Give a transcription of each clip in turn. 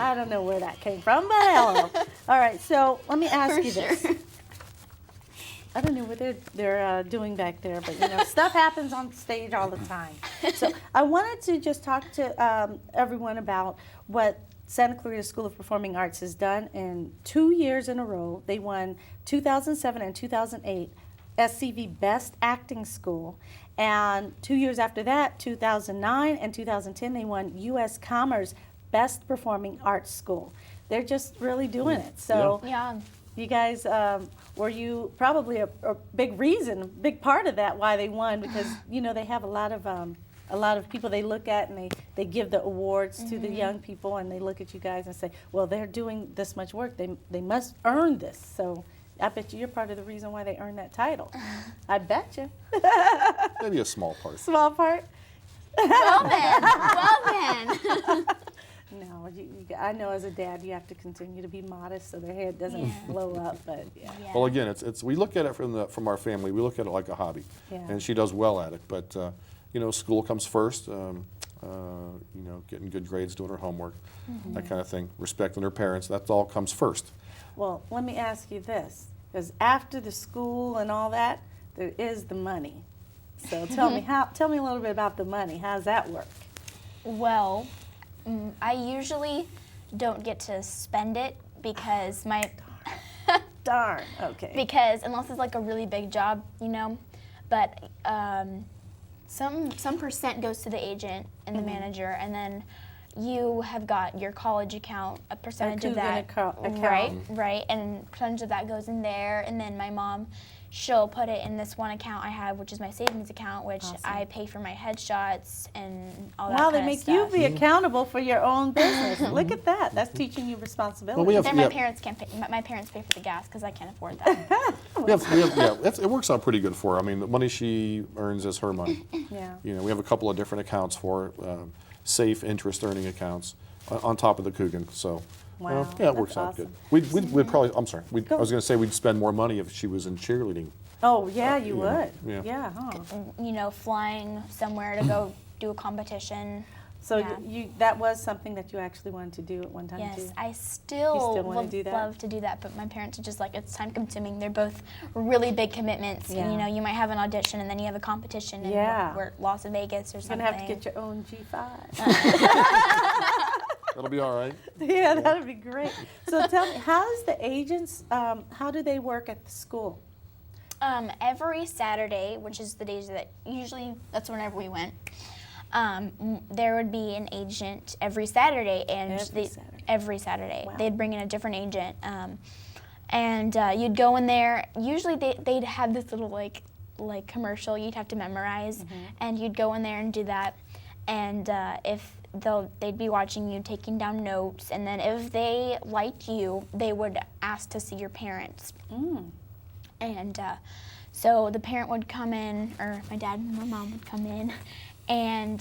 I don't know where that came from, but hello. All right, so let me ask you this. I don't know what they're doing back there, but stuff happens on stage all the time. So I wanted to just talk to everyone about what Santa Clarita School of Performing Arts has done in 2 years in a row. They won 2007 and 2008 SCV Best Acting School, and 2 years after that, 2009 and 2010, they won U.S. Commerce Best Performing Arts School. They're just really doing it. So. Yeah. You guys, were you probably a big reason, big part of that why they won, because they have a lot of people they look at, and they give the awards to the young people, and they look at you guys and say, well, they're doing this much work, they must earn this. So I bet you're part of the reason why they earned that title. I bet you. Maybe a small part. Small part. Well then. No, I know as a dad you have to continue to be modest so their head doesn't blow up. But Well, again, it's we look at it from our family. We look at it like a hobby, and she does well at it. But school comes first. Getting good grades, doing her homework, that kind of thing. Respecting her parents. That all comes first. Well, let me ask you this, because after the school and all that, there is the money. So tell me a little bit about the money. How does that work? Well, I usually don't get to spend it because Darn. Okay. Because unless it's like a really big job, but some percent goes to the agent and the manager, and then you have got your college account, a percentage of that, right, and percentage of that goes in there, and then my mom, she'll put it in this one account I have, which is my savings account, which I pay for my headshots and all that kind of stuff. Wow, they make you be accountable for your own business. Look at that. That's teaching you responsibility. Well, we have, then my parents can't pay. My parents pay for the gas because I can't afford that. it works out pretty good for her. I mean, the money she earns is her money. Yeah. We have a couple of different accounts for her, safe interest-earning accounts on top of the Coogan. So. Wow, it works out good. We'd probably, I'm sorry, I was going to say we'd spend more money if she was in cheerleading. Oh, yeah, you would. Yeah. Huh. Flying somewhere to go do a competition. So that was something that you actually wanted to do at one time, too? Yes, I still want to do that? love to do that, but my parents are just like, it's time consuming. They're both really big commitments. Yeah. And, you might have an audition and then you have a competition in Las Vegas or something. You're going to have to get your own G5. That'll be all right. Yeah, that'd be great. So tell me, how's the agents, how do they work at the school? Every Saturday, which is the days that usually, that's whenever we went, there would be an agent every Saturday. And every Saturday. Wow. They'd bring in a different agent. And you'd go in there. Usually they'd have this little like commercial you'd have to memorize. And you'd go in there and do that. And they'd be watching you, taking down notes, and then if they liked you, they would ask to see your parents. And so the parent would come in, or my dad and my mom would come in, and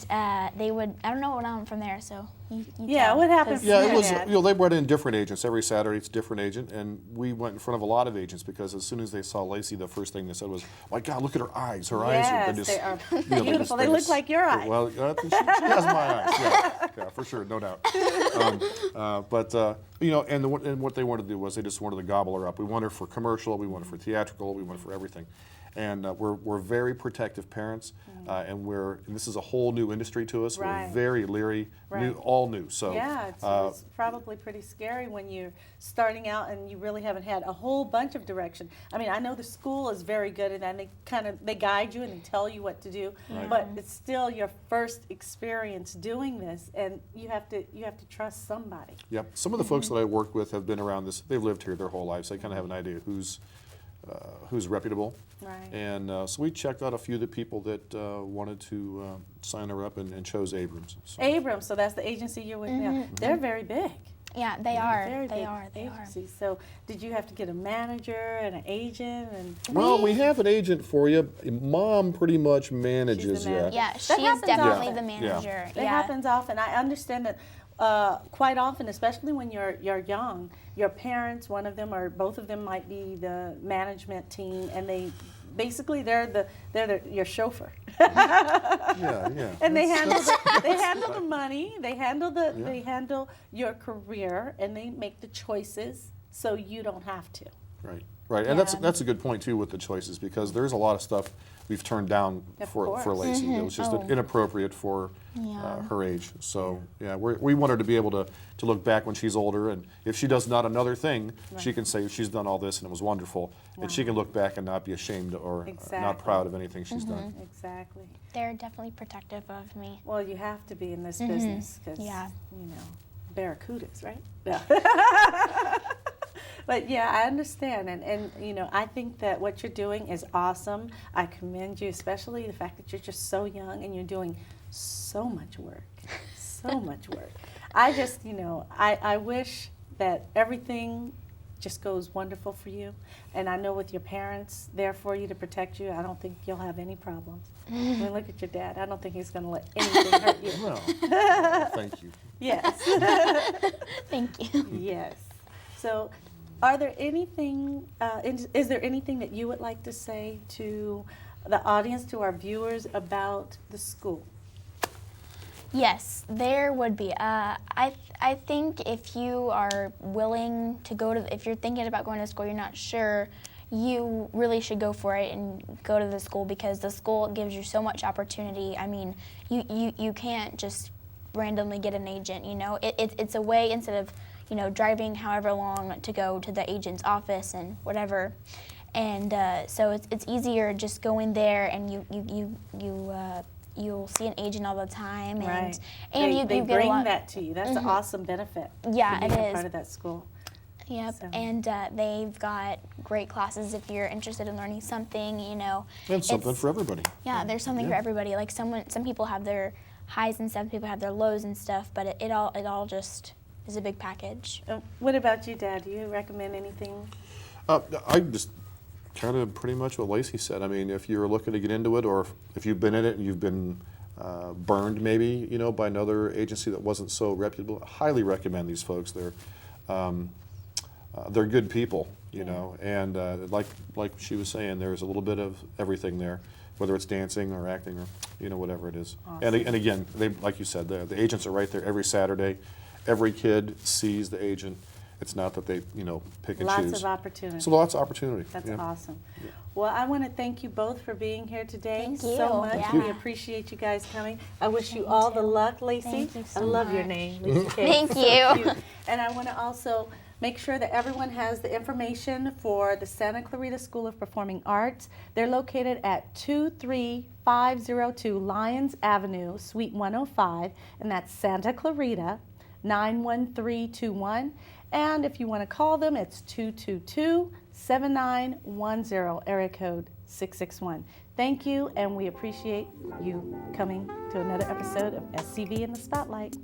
they would, I don't know what went on from there, so you tell, what happened? Yeah, it was, they brought in different agents. Every Saturday it's a different agent, and we went in front of a lot of agents because as soon as they saw Lacy, the first thing they said was, my God, look at her eyes. Her eyes are just, they are beautiful. They look like your eyes. Well, she has my eyes, yeah, for sure, no doubt. And what they wanted to do was they just wanted to gobble her up. We want her for commercial, we want her for theatrical, we want her for everything. And we're very protective parents, and this is a whole new industry to us. Right. We're very leery, all new. So yeah, it's probably pretty scary when you're starting out and you really haven't had a whole bunch of direction. I mean, I know the school is very good at that. They guide you and they tell you what to do, but it's still your first experience doing this, and you have to trust somebody. Yep. Some of the folks that I work with have been around this. They've lived here their whole lives. So they kind of have an idea who's reputable. Right. And so we checked out a few of the people that wanted to sign her up and chose Abrams. So. Abrams, so that's the agency you're with now. They're very big. Yeah, they are. Very They big are. agencies. So did you have to get a manager and an agent? Well, we have an agent for you. Mom pretty much manages you. Yeah, she's definitely the manager. Yeah. That happens often. I understand that quite often, especially when you're young, your parents, one of them or both of them might be the management team, and basically your chauffeur. Yeah. And they handle the money, they handle your career, and they make the choices so you don't have to. Right, and Yeah. that's a good point too with the choices, because there's a lot of stuff we've turned down Of for course. Lacy. It was just Oh. inappropriate for Yeah. her age. So yeah, we want her to be able to look back when she's older, and if she does not another thing, she can say she's done all this and it was wonderful, and she can look back and not be ashamed or Exactly. not proud of anything she's done. Exactly. They're definitely protective of me. Well, you have to be in this business because, Yeah. barracudas, right? No. But yeah, I understand, and I think that what you're doing is awesome. I commend you, especially the fact that you're just so young and you're doing so much work, so much work. I just, I wish that everything just goes wonderful for you, and I know with your parents there for you to protect you, I don't think you'll have any problems. I mean, look at your dad. I don't think he's going to let anything hurt you. No, thank you. Yes. Thank you. Yes. So, are there anything? Is there anything that you would like to say to the audience, to our viewers, about the school? Yes, there would be. I think if you are willing to go to, if you're thinking about going to school, you're not sure, you really should go for it and go to the school, because the school gives you so much opportunity. I mean, you can't just randomly get an agent. It's a way, instead of driving however long to go to the agent's office and whatever. And so it's easier just going there, and you'll see an agent all the time, and Right. and they you get bring a lot. that to you. That's an awesome benefit. Yeah, to being it a is. part of that school. Yep, So- and they've got great classes if you're interested in learning something. And something It's- for everybody. Yeah, there's something for Yeah. everybody. Like some people have their highs and some people have their lows and stuff, but it all just is a big package. What about you, Dad? Do you recommend anything? I just kind of pretty much what Lacy said. I mean, if you're looking to get into it, or if you've been in it and you've been burned maybe, by another agency that wasn't so reputable, I highly recommend these folks. They're good people, and like she was saying, there's a little bit of everything there, whether it's dancing or acting or whatever it is. Awesome. And again, like you said, the agents are right there every Saturday. Every kid sees the agent. It's not that they pick and choose. Lots of opportunity. So lots of opportunity. That's yeah. awesome. Well, I want to thank you both for being here today Thank so you. much. Yeah. We appreciate you guys coming. I wish you all the luck, Lacy. Thank you so I love your much. name, Lacy Kate. Thank So you. cute. And I want to also make sure that everyone has the information for the Santa Clarita School of Performing Arts. They're located at 23502 Lyons Avenue, Suite 105, and that's Santa Clarita, 91321. And if you want to call them, it's 222-7910, area code 661. Thank you, and we appreciate you coming to another episode of SCV in the Spotlight.